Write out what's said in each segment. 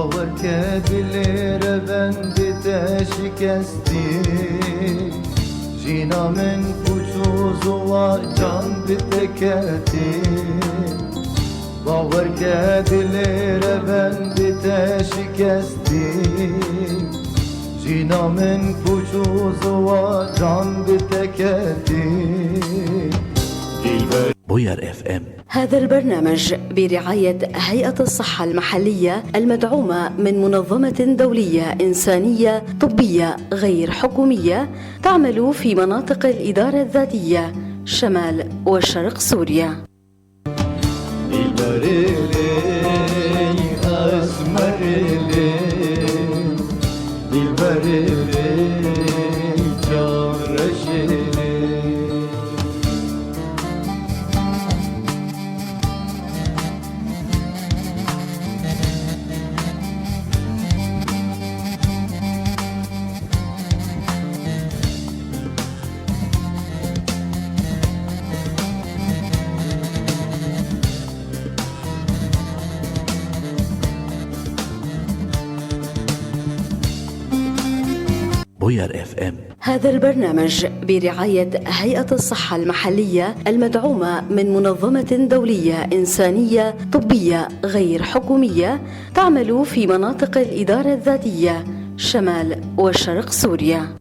Bavar kedilere bendite şikesti Jina min puçuzu var can biteketi Bavar kedilere bendite şikesti Jina min puçuzu var can biteketi بوير اف ام. هذا البرنامج برعاية هيئة الصحة المحلية المدعومة من منظمة دولية إنسانية طبية غير حكومية تعمل في مناطق الإدارة الذاتية شمال وشرق سوريا. بوير اف ام. هذا البرنامج برعاية هيئة الصحة المحلية المدعومة من منظمة دولية إنسانية طبية غير حكومية تعمل في مناطق الإدارة الذاتية شمال وشرق سوريا.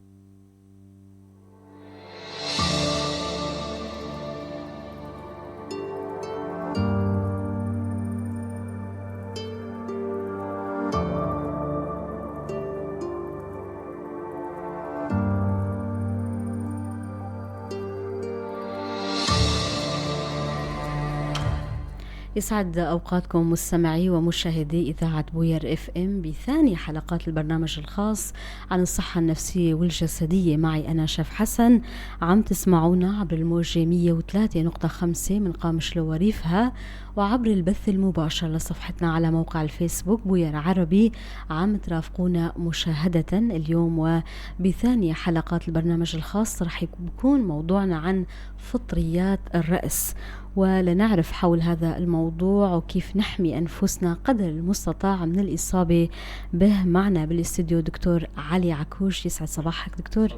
يسعد أوقاتكم مستمعي ومشاهدي إذاعة بوير اف ام بثاني حلقات البرنامج الخاص عن الصحة النفسية والجسدية. معي أنا شيف حسن. عم تسمعونا عبر الموجة 103.5 من قامشلو وريفها وعبر البث المباشر لصفحتنا على موقع الفيسبوك بوير عربي. عم ترافقونا مشاهدة اليوم وبثاني حلقات البرنامج الخاص رح يكون موضوعنا عن فطريات الرأس، ولنعرف حول هذا الموضوع وكيف نحمي أنفسنا قدر المستطاع من الإصابة به. معنا بالاستديو دكتور علي عكوش. يسعد صباحك دكتور.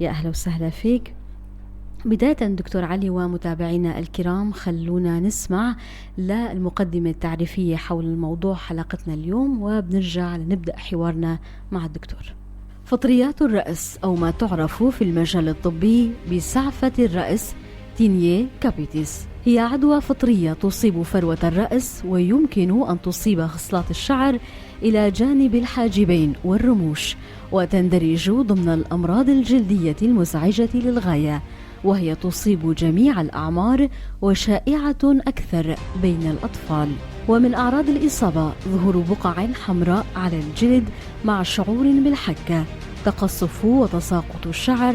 يا أهلا وسهلا فيك. بداية دكتور علي ومتابعينا الكرام خلونا نسمع للمقدمة التعريفية حول الموضوع حلقتنا اليوم وبنرجع لنبدأ حوارنا مع الدكتور. فطريات الرأس أو ما تعرف في المجال الطبي بسعفة الرأس تينيا كابيتيس هي عدوى فطرية تصيب فروة الرأس ويمكن أن تصيب خصلات الشعر إلى جانب الحاجبين والرموش، وتندرج ضمن الأمراض الجلدية المزعجة للغاية، وهي تصيب جميع الأعمار وشائعة أكثر بين الأطفال. ومن أعراض الإصابة ظهور بقع حمراء على الجلد مع شعور بالحكة، تقصف وتساقط الشعر،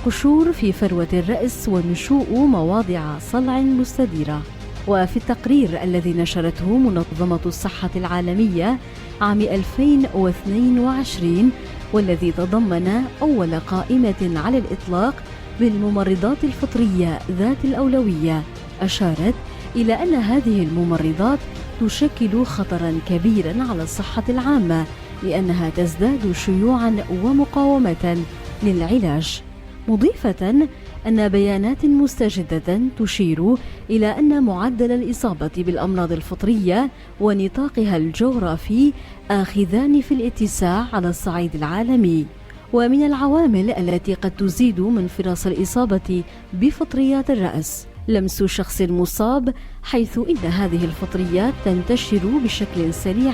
قشور في فروة الرأس ونشوء مواضع صلع مستديرة. وفي التقرير الذي نشرته منظمة الصحة العالمية عام 2022 والذي تضمن أول قائمة على الإطلاق بالممرضات الفطرية ذات الأولوية، أشارت إلى أن هذه الممرضات تشكل خطرا كبيرا على الصحة العامة لأنها تزداد شيوعا ومقاومة للعلاج، مضيفة أن بيانات مستجدة تشير إلى أن معدل الإصابة بالأمراض الفطرية ونطاقها الجغرافي آخذان في الاتساع على الصعيد العالمي. ومن العوامل التي قد تزيد من فرص الإصابة بفطريات الرأس لمس شخص مصاب، حيث إن هذه الفطريات تنتشر بشكل سريع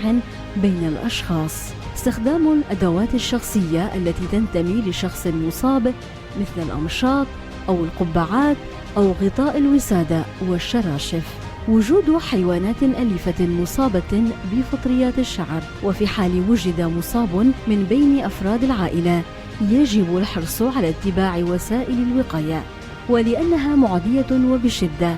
بين الأشخاص. استخدام الأدوات الشخصية التي تنتمي لشخص مصاب مثل الأمشاط أو القبعات أو غطاء الوسادة والشراشف. وجود حيوانات أليفة مصابة بفطريات الشعر، وفي حال وجد مصاب من بين أفراد العائلة يجب الحرص على اتباع وسائل الوقاية، ولأنها معدية وبشدة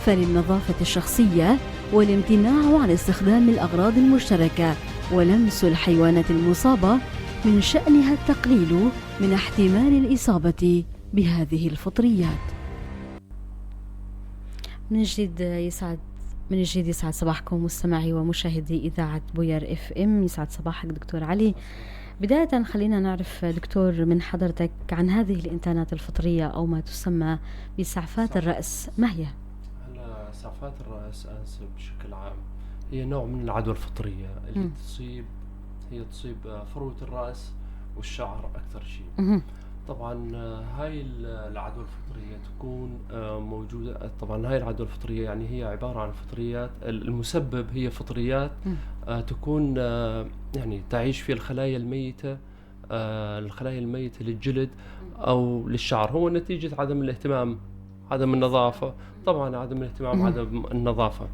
فللنظافة الشخصية والامتناع عن استخدام الأغراض المشتركة ولمس الحيوانات المصابة من شأنها التقليل من احتمال الإصابة بهذه الفطريات. من جديد يسعد من جديد يسعد صباحكم مستمعي ومشاهدي إذاعة بوير اف ام. يسعد صباحك دكتور علي. بداية خلينا نعرف دكتور من حضرتك عن هذه الإنتانات الفطرية أو ما تسمى بسعفات الرأس، ما هي؟ هلا سعفات الرأس أنسب بشكل عام هي نوع من العدوى الفطرية اللي تصيب فروة الرأس والشعر أكثر شيء. طبعا هاي العدوى الفطرية تكون موجودة. طبعا هاي العدوى الفطرية يعني هي عبارة عن فطريات، المسبب هي فطريات تكون يعني تعيش في الخلايا الميتة، الخلايا الميتة للجلد أو للشعر، هو نتيجة عدم الاهتمام، عدم النظافة. طبعا عدم الاهتمام، عدم النظافة.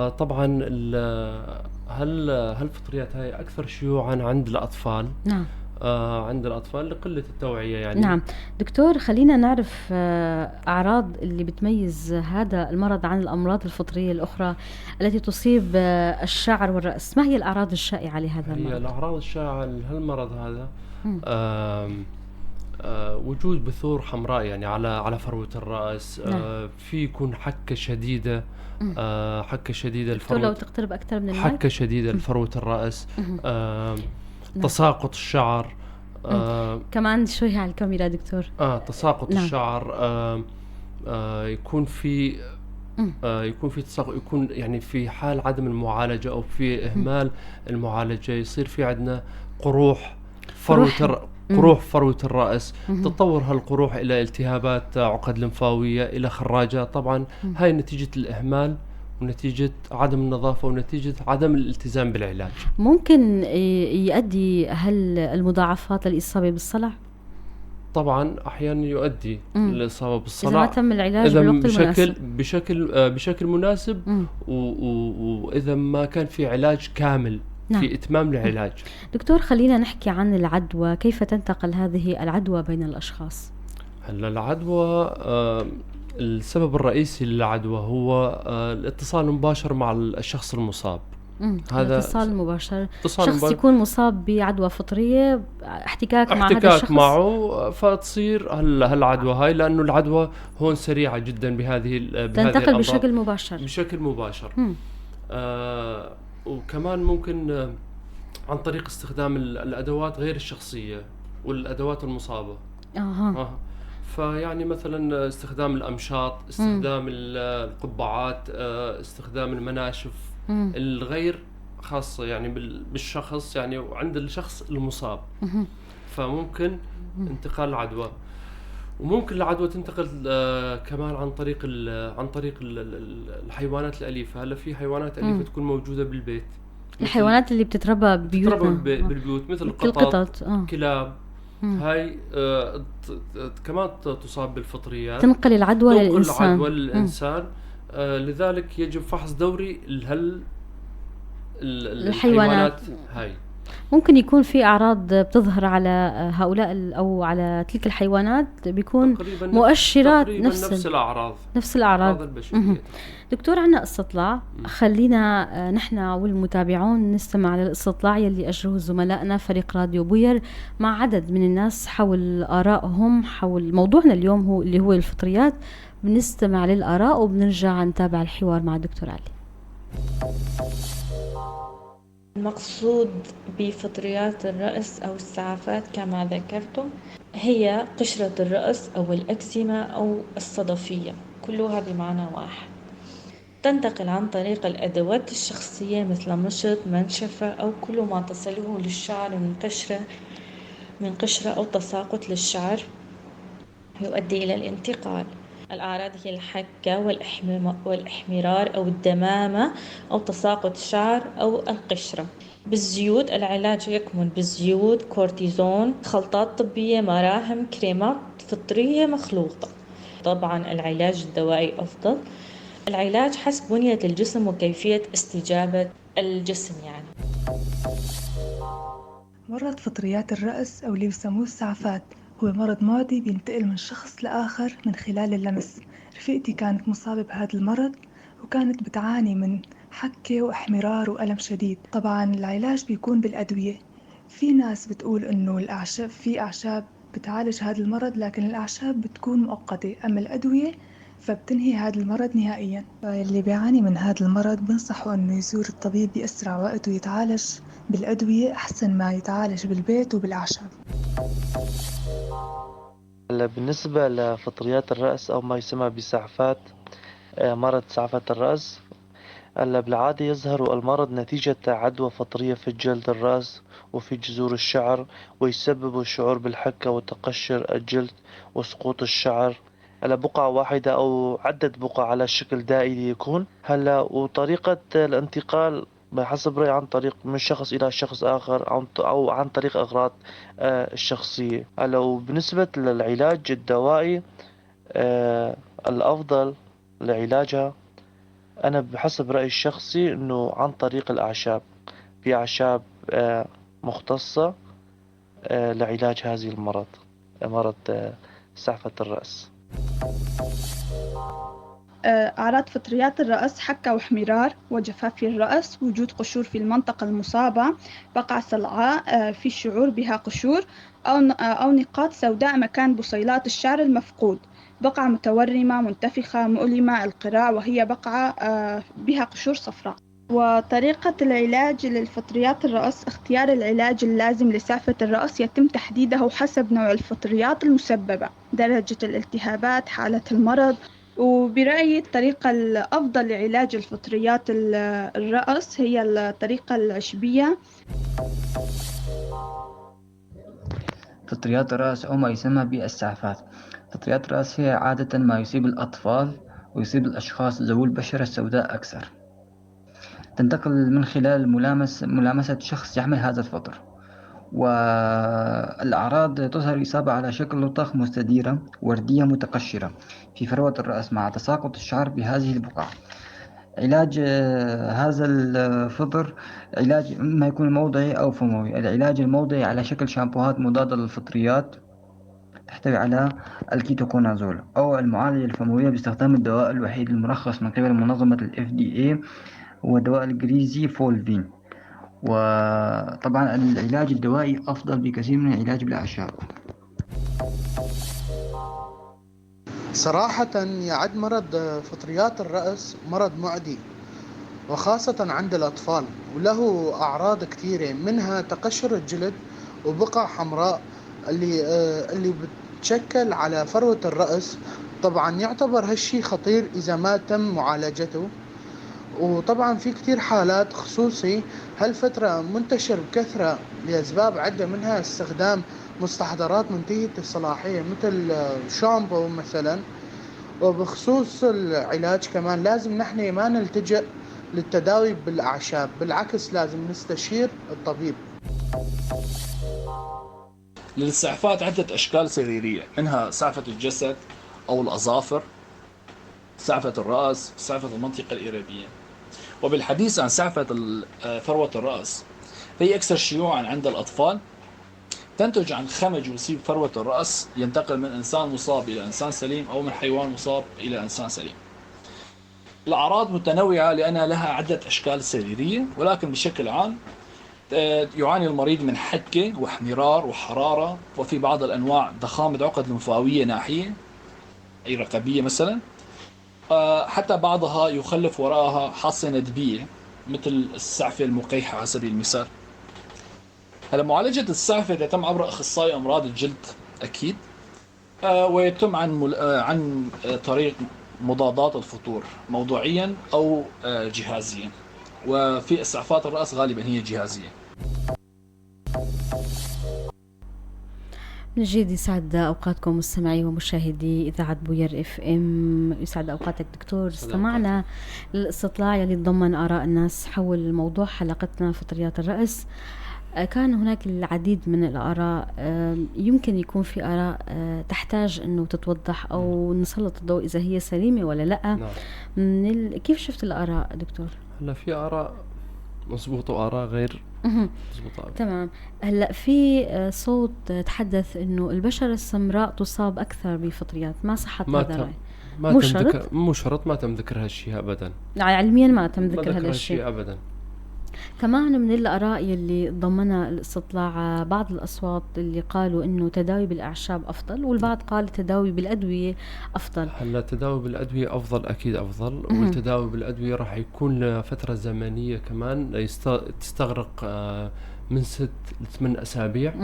طبعا هالفطريات هاي أكثر شيوعا عند الأطفال. نعم. عند الأطفال لقلة التوعية يعني. نعم دكتور، خلينا نعرف أعراض اللي بتميز هذا المرض عن الأمراض الفطرية الأخرى التي تصيب الشعر والرأس. ما هي الأعراض الشائعة لهذا المرض؟ هي الأعراض الشائعة لهالمرض هذا وجود بثور حمراء يعني على فروة الرأس. في يكون حكة شديدة، حكة شديدة دكتور لو تقترب أكثر من المايك. حكة شديدة لفروة الرأس. تساقط الشعر. كمان شوي على الكاميرا دكتور. تساقط الشعر. يكون في تساقط، يكون يعني في حال عدم المعالجة أو في إهمال المعالجة يصير في عندنا قروح فروة الرأس. تتطور هالقروح إلى التهابات عقد لمفاوية، إلى خراجات. طبعا هاي نتيجة الإهمال ونتيجة عدم النظافة ونتيجة عدم الالتزام بالعلاج. ممكن يؤدي المضاعفات للإصابة بالصلع؟ طبعا أحيانا يؤدي للإصابة بالصلع إذا ما تم العلاج بالوقت المناسب بشكل مناسب، وإذا ما كان في علاج كامل. نعم. في إتمام العلاج. دكتور خلينا نحكي عن العدوى، كيف تنتقل هذه العدوى بين الأشخاص؟ هلا العدوى السبب الرئيسي للعدوى هو الاتصال المباشر مع الشخص المصاب. هذا اتصال مباشر، شخص يكون مصاب بعدوى فطرية، احتكاك مع هذا الشخص معه، فتصير هالعدوى هاي، لأنه العدوى هون سريعة جدا بهذه تنتقل بشكل مباشر. وكمان ممكن عن طريق استخدام الأدوات غير الشخصية والأدوات المصابة. فيعني مثلا استخدام الأمشاط، استخدام القبعات، استخدام المناشف الغير خاصة يعني بالشخص يعني وعند الشخص المصاب. فممكن انتقال العدوى، وممكن العدوى تنتقل كمان عن طريق الحيوانات الأليفة. هلا في حيوانات أليفة تكون موجودة بالبيت، الحيوانات اللي بتتربى بالبيوت مثل القطط، كلاب. هاي كمان تصاب بالفطريات، تنقل العدوى للإنسان. لذلك يجب فحص دوري الحيوانات هاي. ممكن يكون في أعراض بتظهر على هؤلاء أو على تلك الحيوانات، بيكون مؤشرات نفس الأعراض البشرية. دكتور عنا استطلاع، خلينا نحن والمتابعون نستمع للاستطلاع يلي أجروه زملائنا فريق راديو بوير مع عدد من الناس حول آرائهم حول موضوعنا اليوم اللي هو الفطريات. بنستمع للآراء وبنرجع نتابع الحوار مع الدكتور علي. المقصود بفطريات الرأس أو السعافات كما ذكرتم هي قشرة الرأس أو الأكزيما أو الصدفية، كلها بمعنى واحد. تنتقل عن طريق الأدوات الشخصية مثل مشط، منشفة أو كل ما تصله للشعر من قشرة أو تساقط للشعر يؤدي إلى الانتقال. الأعراض هي الحكة والإحمرار أو الدمامة أو تساقط الشعر أو القشرة. بالزيوت، العلاج يكمن بالزيوت، كورتيزون، خلطات طبية، مراهم، كريمات فطرية مخلوطة. طبعا العلاج الدوائي أفضل. العلاج حسب بنية الجسم وكيفية استجابة الجسم يعني. مرض فطريات الرأس أو اللي بيسموه السعفات هو مرض معدي بينتقل من شخص لآخر من خلال اللمس. رفيقتي كانت مصابة بهذا المرض وكانت بتعاني من حكة وإحمرار وألم شديد. طبعا العلاج بيكون بالأدوية. في ناس بتقول إنه في أعشاب بتعالج هذا المرض، لكن الأعشاب بتكون مؤقتة، أما الأدوية فبتنهي هذا المرض نهائيا. فاللي بيعاني من هذا المرض بنصحه إنه يزور الطبيب بأسرع وقت ويتعالج بالأدوية أحسن ما يتعالج بالبيت وبالأعشاب. هلا بالنسبة لفطريات الرأس أو ما يسمى بسعفات مرض سعفة الرأس، هلا بالعادة يظهر المرض نتيجة عدوى فطرية في جلد الرأس وفي جذور الشعر، ويسبب الشعور بالحكة وتقشر الجلد وسقوط الشعر. هلا بقعة واحدة أو عدة بقع على شكل دائري يكون. هلا وطريقة الانتقال بحسب رأيي عن طريق من شخص إلى شخص آخر أو عن طريق أغراض الشخصية. هلا وبالنسبة للعلاج الدوائي الأفضل لعلاجها أنا بحسب رأيي الشخصي إنه عن طريق الأعشاب. في أعشاب مختصة لعلاج هذه المرض، مرض سعفة الرأس. أعراض فطريات الرأس: حكة واحمرار وجفاف في الرأس، وجود قشور في المنطقة المصابة، بقعة صلعاء في الشعور بها قشور أو نقاط سوداء مكان بصيلات الشعر المفقود، بقعة متورمة منتفخة مؤلمة القراع وهي بقعة بها قشور صفراء. وطريقة العلاج للفطريات الرأس: اختيار العلاج اللازم لسعفة الرأس يتم تحديده حسب نوع الفطريات المسببة، درجة الالتهابات، حالة المرض. وبرأيي الطريقة الأفضل لعلاج الفطريات الرأس هي الطريقة العشبية. فطريات الرأس أو ما يسمى بالسعفات. فطريات الرأس هي عادة ما يصيب الأطفال ويصيب الأشخاص ذوي البشرة السوداء أكثر. تنتقل من خلال ملامسة شخص يحمل هذا الفطر، والأعراض تظهر إصابة على شكل لطخ مستديرة وردية متقشرة في فروة الرأس مع تساقط الشعر بهذه البقع. علاج هذا الفطر علاج إما يكون موضعي أو فموي. العلاج الموضعي على شكل شامبوهات مضادة للفطريات تحتوي على الكيتوكونازول، أو المعالجة الفموية باستخدام الدواء الوحيد المرخص من قبل منظمة ال FDA هو دواء الجريزي فولفين. وطبعا العلاج الدوائي أفضل بكثير من العلاج بالأعشاب. صراحة يعد مرض فطريات الرأس مرض معدي، وخاصة عند الأطفال، وله أعراض كثيرة منها تقشر الجلد وبقع حمراء اللي بتشكل على فروة الرأس. طبعا يعتبر هالشي خطير إذا ما تم معالجته. وطبعا في كتير حالات خصوصي هالفترة منتشر بكثرة لأسباب عدة، منها استخدام مستحضرات منتهية الصلاحية مثل شامبو مثلا. وبخصوص العلاج كمان لازم نحن ما نلتجئ للتداوي بالأعشاب، بالعكس لازم نستشير الطبيب. للسعفات عدة أشكال سريرية، منها سعفة الجسد أو الأظافر، سعفة الرأس، سعفة المنطقة الإيرابية. وبالحديث عن سعفة فروة الرأس فهي أكثر شيوعا عند الأطفال، تنتج عن خمج يصيب فروة الرأس ينتقل من إنسان مصاب إلى إنسان سليم أو من حيوان مصاب إلى إنسان سليم. الأعراض متنوعة لأنها لها عدة أشكال سريرية، ولكن بشكل عام يعاني المريض من حكة واحمرار وحرارة، وفي بعض الأنواع ضخامة عقد لمفاوية ناحية أي رقبية مثلا، حتى بعضها يخلف وراءها حصة ندبية مثل السعفة المقيحة على سبيل المثال. هلا معالجة السعفة تتم عبر أخصائي أمراض الجلد أكيد، ويتم عن طريق مضادات الفطور موضوعيا أو جهازيا، وفي إسعافات الرأس غالبا هي جهازية. من جديد يسعد أوقاتكم مستمعي ومشاهدي إذاعة بوير اف ام. يسعد أوقاتك دكتور. استمعنا للاستطلاع يلي تضمن آراء الناس حول موضوع حلقتنا فطريات الرأس. كان هناك العديد من الآراء، يمكن يكون في آراء تحتاج أنه تتوضح أو نسلط الضوء إذا هي سليمة ولا لا. كيف شفت الآراء دكتور؟ هلا في آراء مضبوطة وآراء غير مضبوطة. تمام. هلا في صوت تحدث انه البشرة السمراء تصاب اكثر بفطريات، ما صحت هذا الرأي؟ مو شرط، ما تم ذكر هالشيء ابدا. علميا ما تم ذكر هذا الشيء ابدا. كمان من الآراء يلي ضمنها الاستطلاع بعض الأصوات اللي قالوا إنه تداوي بالأعشاب أفضل، والبعض قال التداوي بالأدوية أفضل. هلا التداوي بالأدوية أفضل، أكيد أفضل. والتداوي بالأدوية راح يكون لفترة زمنية كمان تستغرق من 6 ل8 أسابيع.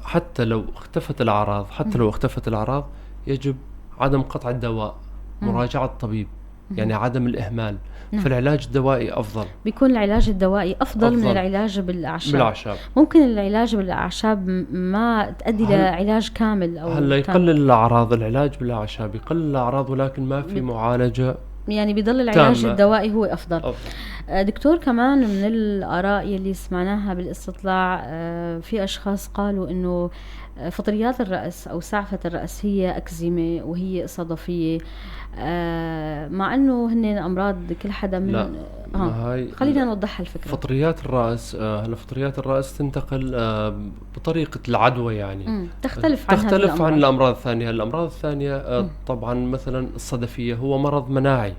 حتى لو اختفت الأعراض يجب عدم قطع الدواء، مراجعة الطبيب، يعني عدم الإهمال. فالعلاج الدوائي أفضل، بيكون العلاج الدوائي أفضل من العلاج بالأعشاب. ممكن العلاج بالأعشاب ما تؤدي لعلاج كامل أو هلا يقلل الأعراض، العلاج بالأعشاب يقلل الأعراض ولكن ما في معالجة، يعني بيضل العلاج تامة. الدوائي هو أفضل. دكتور، كمان من الآراء يلي سمعناها بالاستطلاع في أشخاص قالوا إنه فطريات الرأس أو سعفة الرأس هي أكزيمة وهي صدفية، مع أنه هن أمراض كل حدا من خلينا نوضح الفكرة. فطريات الرأس هلا فطريات الرأس تنتقل بطريقة العدوى، يعني تختلف عن الأمراض الثانية. الأمراض الثانية طبعا مثلا الصدفية هو مرض مناعي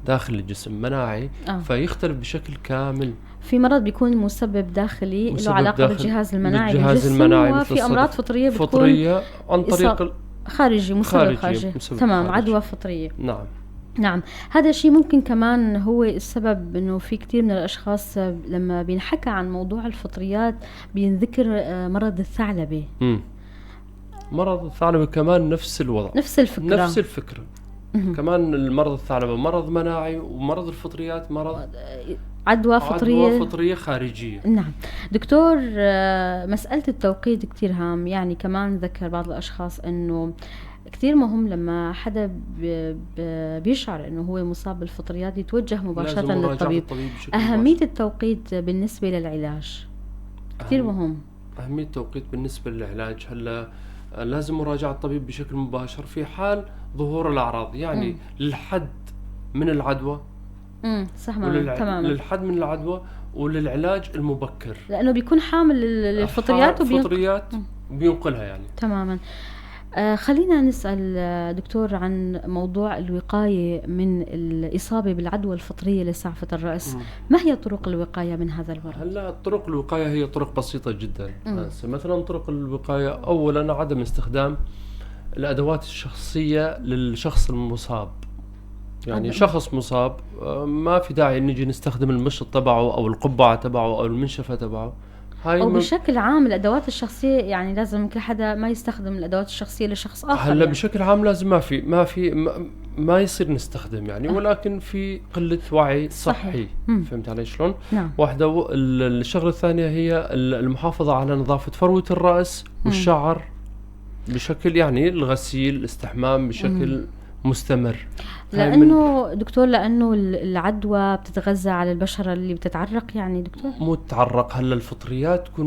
داخل الجسم، مناعي فيختلف بشكل كامل. في مرض بيكون مسبب داخلي له علاقة بالجهاز المناعي بالجسم، وفي أمراض فطرية بتكون عن طريق خارجي، مسبب خارجي. تمام، عدوى فطرية. نعم، هذا الشيء ممكن كمان هو السبب انه في كثير من الاشخاص لما بينحكى عن موضوع الفطريات بينذكر مرض الثعلبة. مرض الثعلبة كمان نفس الوضع، نفس الفكرة. كمان المرض الثعلبة مرض مناعي، ومرض الفطريات مرض عدوى فطرية خارجية. نعم دكتور، مسألة التوقيت كتير هام، يعني كمان ذكر بعض الأشخاص أنه كتير مهم لما حدا بيشعر أنه هو مصاب بالفطريات يتوجه مباشرة للطبيب. أهمية التوقيت بالنسبة للعلاج كتير مهم. أهمية التوقيت بالنسبة للعلاج، هلا لازم مراجعة الطبيب بشكل مباشر في حال ظهور الأعراض، يعني للحد من العدوى. صح، تماما، للحد من العدوى وللعلاج المبكر، لأنه بيكون حامل للفطريات بينقلها يعني. تماما. خلينا نسأل دكتور عن موضوع الوقاية من الإصابة بالعدوى الفطرية لسعفة الرأس. ما هي طرق الوقاية من هذا المرض؟ هلا طرق الوقاية هي طرق بسيطة جدا. مثلا طرق الوقاية، أولا عدم استخدام الأدوات الشخصية للشخص المصاب. يعني شخص مصاب ما في داعي نجي نستخدم المشط تبعه أو القبعة تبعه أو المنشفة تبعه. أو بشكل عام الأدوات الشخصية، يعني لازم كل حدا ما يستخدم الأدوات الشخصية لشخص آخر. هلا يعني بشكل عام لازم ما يصير نستخدم يعني، ولكن في قلة وعي صحي. فهمت علي شلون؟ نعم. واحدة. الشغلة الثانية هي المحافظة على نظافة فروة الرأس والشعر بشكل، يعني الغسيل، الاستحمام بشكل مستمر. لأنه دكتور، لأنه العدوى بتتغذى على البشرة اللي بتتعرق، يعني دكتور مو تتعرق. هلا الفطريات تكون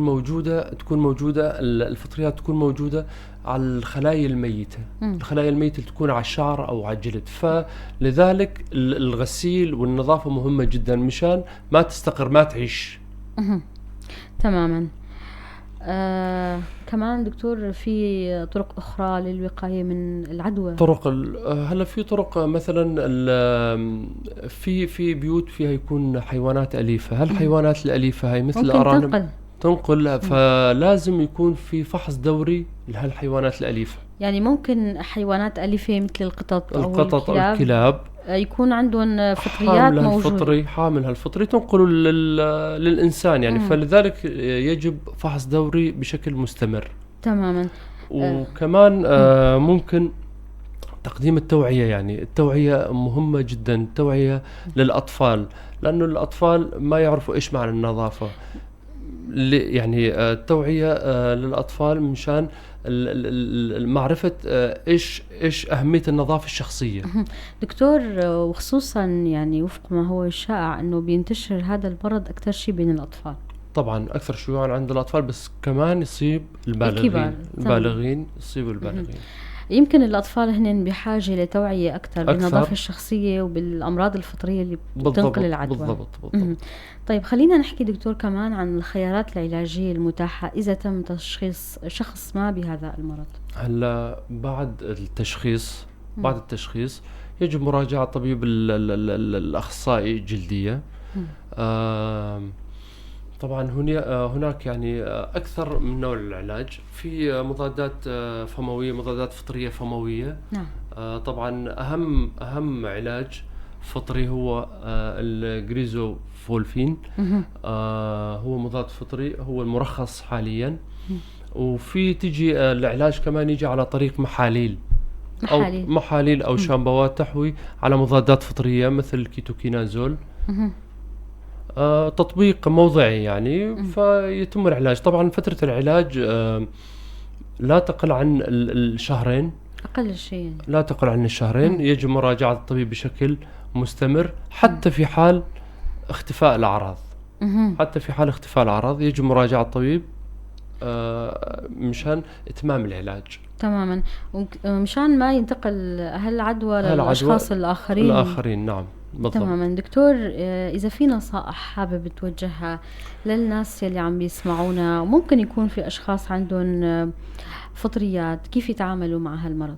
موجودة الفطريات تكون موجودة على الخلايا الميتة. الخلايا الميتة تكون على الشعر أو على الجلد، فلذلك الغسيل والنظافة مهمة جدا مشان ما تستقر، ما تعيش. تماما. كمان دكتور، في طرق أخرى للوقاية من العدوى؟ هلا في طرق، مثلا في بيوت فيها يكون حيوانات أليفة. هالحيوانات الأليفة هاي مثل الأرانب تنقل، فلازم يكون في فحص دوري لهالحيوانات الأليفة. يعني ممكن حيوانات أليفة مثل القطط أو الكلاب يكون عندهم فطريات موجودة، حامل هالفطري تنقله للإنسان يعني. فلذلك يجب فحص دوري بشكل مستمر. تماما. وكمان ممكن تقديم التوعية، يعني التوعية مهمة جدا، التوعية للأطفال، لأنه الأطفال ما يعرفوا إيش معنى النظافة. يعني التوعية للأطفال مشان معرفة إيش أهمية النظافة الشخصية. دكتور، وخصوصا يعني وفق ما هو الشائع أنه بينتشر هذا المرض أكثر شيء بين الأطفال. طبعا أكثر شيوعا عند الأطفال، بس كمان يصيب البالغين يصيبوا البالغين. يمكن الأطفال هن بحاجة لتوعية أكثر بالنظافة الشخصية وبالأمراض الفطرية اللي بتنقل العدوى. بالضبط. طيب خلينا نحكي دكتور كمان عن الخيارات العلاجية المتاحة إذا تم تشخيص شخص ما بهذا المرض. هلا بعد التشخيص يجب مراجعة طبيب الأخصائي الجلدية طبعا هناك يعني أكثر من نوع العلاج. في مضادات فموية، مضادات فطرية فموية. نعم. طبعا أهم علاج فطري هو الجريزوفولفين. هو مضاد فطري، هو المرخص حاليا. وفي تجي العلاج كمان يجي على طريق محاليل أو شامبوات تحوي على مضادات فطرية مثل الكيتوكينازول. تطبيق موضعي يعني. فيتم العلاج. طبعا فترة العلاج لا تقل عن الشهرين، أقل شيء لا تقل عن الشهرين. يجب مراجعة الطبيب بشكل مستمر حتى في حال اختفاء الأعراض. حتى في حال اختفاء الأعراض يجب مراجعة الطبيب مشان إتمام العلاج تماما، مشان ما ينتقل هالعدوى للأشخاص الآخرين. نعم بالضبط. تماما. دكتور، إذا في نصائح حابب توجهها للناس اللي عم بيسمعونا، وممكن يكون في أشخاص عندهم فطريات، كيف يتعاملوا مع هالمرض؟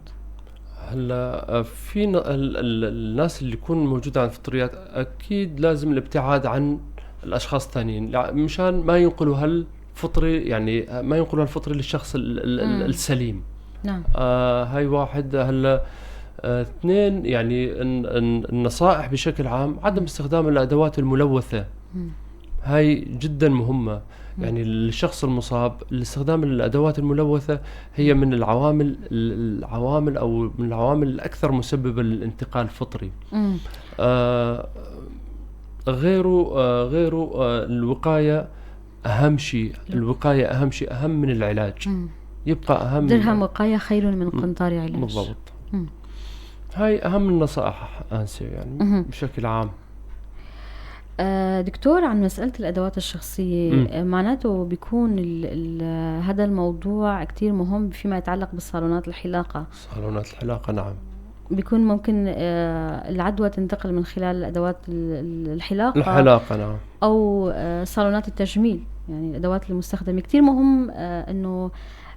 هلا في الناس اللي يكون موجودة عن فطريات أكيد لازم الابتعاد عن الأشخاص الثانيين مشان ما ينقلوا هالفطري، يعني ما ينقلوا هالفطري للشخص السليم. نعم. هاي واحد. هلا اثنين، يعني النصائح بشكل عام عدم استخدام الأدوات الملوثة. هاي جدا مهمة. يعني الشخص المصاب استخدام الأدوات الملوثة هي من العوامل أو من العوامل الأكثر مسببة للانتقال الفطري. غيره الوقاية أهم شيء. الوقاية أهم من العلاج. يبقى أهم. درهم وقاية خير من قنطار علاج. بالضبط. هاي أهم النصائح أنسي يعني بشكل عام. دكتور، عن مسألة الأدوات الشخصية، معناته بيكون هذا الموضوع كتير مهم فيما يتعلق بالصالونات الحلاقة. صالونات الحلاقة نعم. بيكون ممكن العدوى تنتقل من خلال الأدوات الحلاقة نعم. أو صالونات التجميل، يعني الأدوات المستخدمة. كتير مهم إنه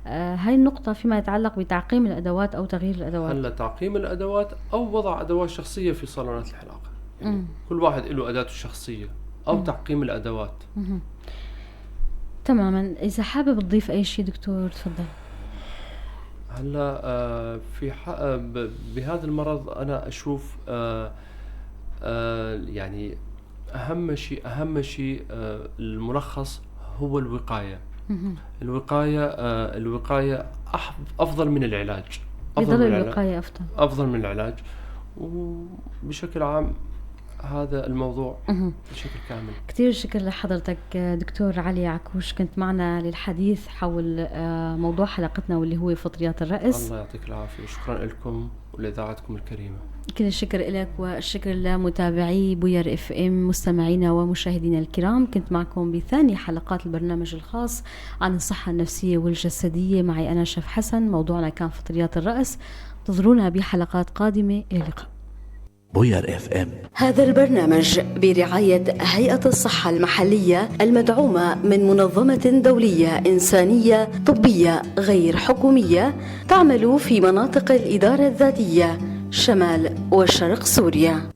هاي النقطة فيما يتعلق بتعقيم الأدوات أو تغيير الأدوات. هلا تعقيم الأدوات أو وضع أدوات شخصية في صالونات الحلاقة. يعني كل واحد له أداته الشخصية أو تعقيم الأدوات. تماما. إذا حابب تضيف أي شيء دكتور تفضل. هلا بهذا المرض أنا أشوف يعني أهم شيء الملخص هو الوقاية. الوقاية أفضل من العلاج. الوقاية أفضل من العلاج. وبشكل عام هذا الموضوع بشكل كامل. كتير شكر لحضرتك دكتور علي عكوش، كنت معنا للحديث حول موضوع حلقتنا واللي هو فطريات الرأس. الله يعطيك العافية، شكرا لكم ولإذاعتكم الكريمة. كل الشكر لك والشكر لمتابعي بوير اف ام مستمعينا ومشاهدينا الكرام. كنت معكم بثاني حلقات البرنامج الخاص عن الصحة النفسية والجسدية معي أنا شيف حسن. موضوعنا كان فطريات الرأس. انتظرونا بحلقات قادمة. إلى اللقاء. بوير اف ام. هذا البرنامج برعاية هيئة الصحة المحلية المدعومة من منظمة دولية إنسانية طبية غير حكومية تعمل في مناطق الإدارة الذاتية شمال وشرق سوريا.